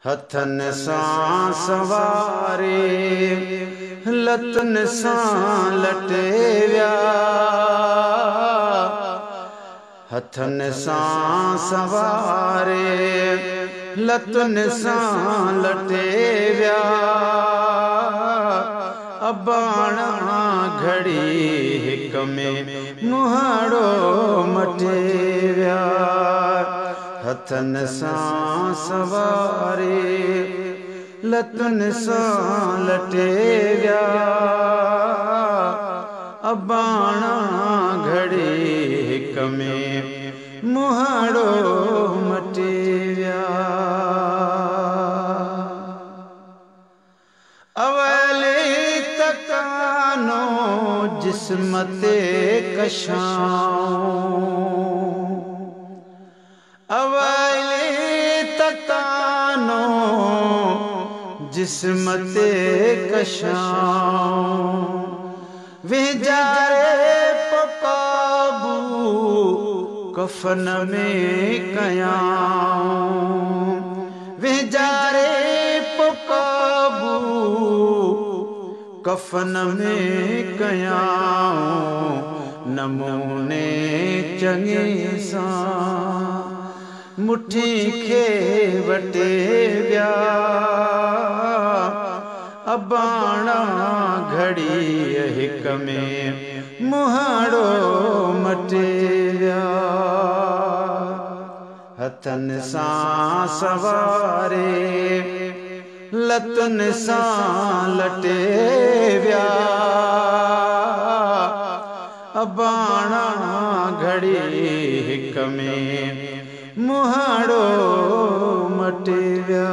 हथन सां सवारे लतन सां लटेविया, हथन सां सवारे लतन सां लटेविया, अबाणा घड़ी हिक में मुहाड़ो मटेविया। हथन सां सवारे लतन सां लटेविया, अबाणा घड़ी हिक में मुहाड़ो मटेविया। अवले तकानो जिस्म ते कशाऊं, अवले तकानो जिस्म ते कशाऊं, वेजारे पकाबू कफन में कयाऊं, वेजारे पकाबू कफन में कयाऊं, नमूने चङे सां मुट्ठी खे वटेविया, अबाणा घड़ी हिक में मुहाड़ो मटेविया। हथन सां सवारे लतन सां लटेविया, अबाणा घड़ी हिक में मुहाड़ो मटेविया।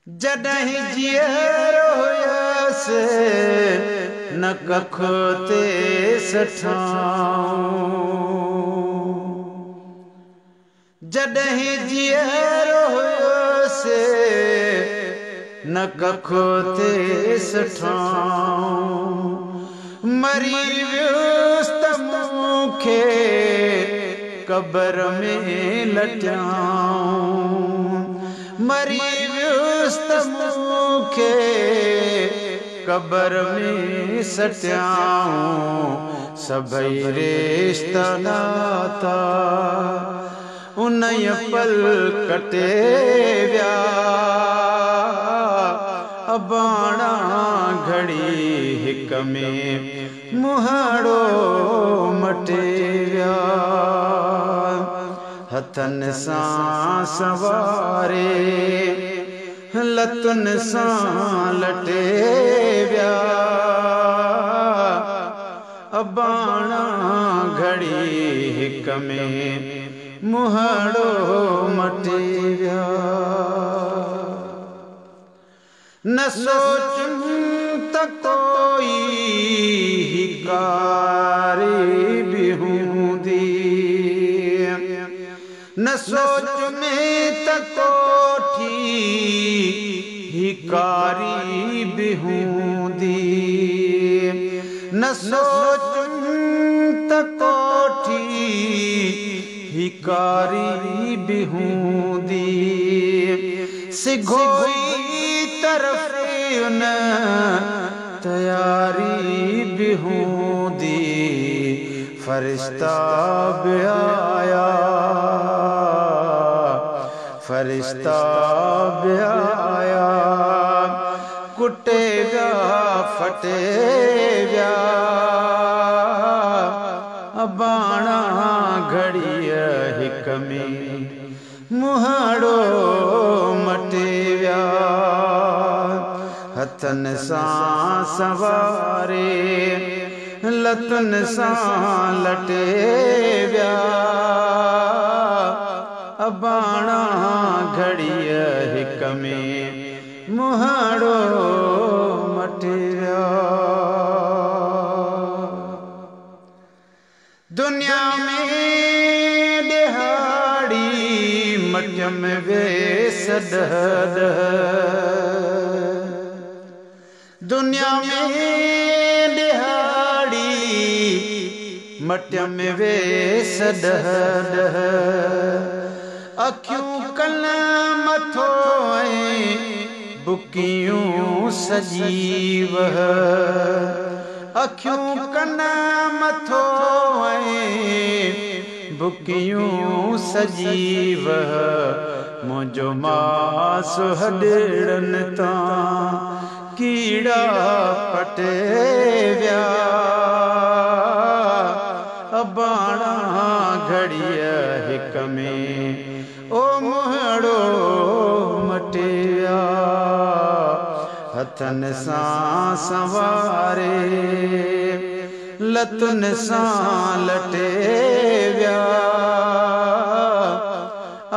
जॾहिं जीअरो हुयसि न कख ते सठाऊं, जॾहिं जीअरो हुयसि न कख ते सठाऊं, मरी वियुसि त मूंखे क़बर में लटियाऊं, मरी वियुसि त मूंखे क़बर में सटियाऊं, सभई रिश्ता नाता उन्हीअ पल कटेविया, अबाणा घड़ी हिक में मुहाड़ो मटेविया। हथन सां सवारे लतन सां लटेविया, अबाणा घड़ी हिक में मुहाड़ो मटेविया। न सोचूं त कोई हिकारी भी हूंदी, न सोच में त कोठी हिकारी भी हूंदी, न सोच त कोठी हिकारी भी हूंदी, सिघोई तरफ उन तयारी भी हूंदी, फरिश्ता भी आया, फरिश्ता भी आया, कुटेविया फटेविया, अबाणा घड़ी हिक में मुहाड़ो मटेविया। हथन सां सवारे लतन सां लटेविया, अबाणा घड़ी हिक में मुहाड़ो मटेविया। दुनिया में दिहाड़ी मटियम वेस ॾह दुनिया में दिहाड़ी मटियम वेस ॾह सजीव अखियूं कन मथो बुकियूं सजीव मुझो मास हडेड़न तां कीड़ा पटे व्या अबाणा घड़िया हिक में ओ मुहड़ो मटे व्या हथन सां संवारे लतुन सां लटे व्या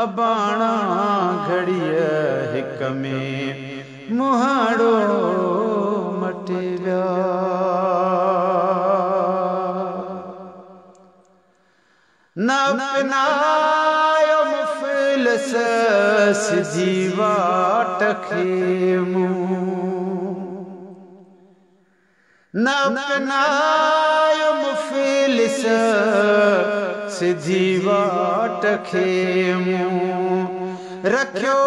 अबाणा घड़िया हिक में मुहाड़ो मटे व्या न पिनायो मुफ़िलिस सिधी वाट खे न पिनायो मुफ़िलिस सिधी वाट खे रखियो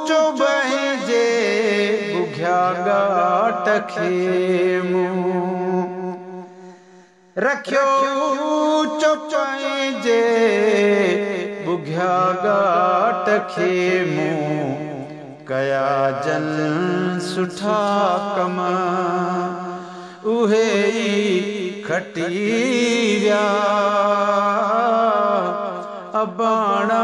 चुबहि जे बुघिया गाट खे रखियो चुबहि जे बुघिया गाट खे कया जन सुठा कम उहे ई खटी व्या अबाणा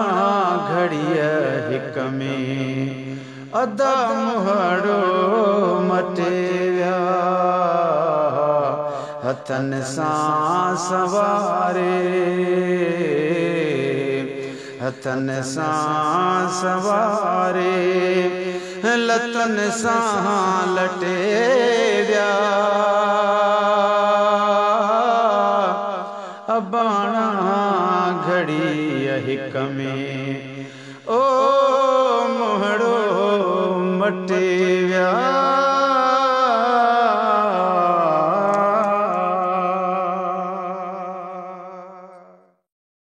घड़िया हिक में अदा मुहड़ो मटे व्या हथन सां संवारे हथन सां संवारे लतन सां लटे व्या अबाणा घड़िया हिक में ओ मुहड़ो मटे व्या।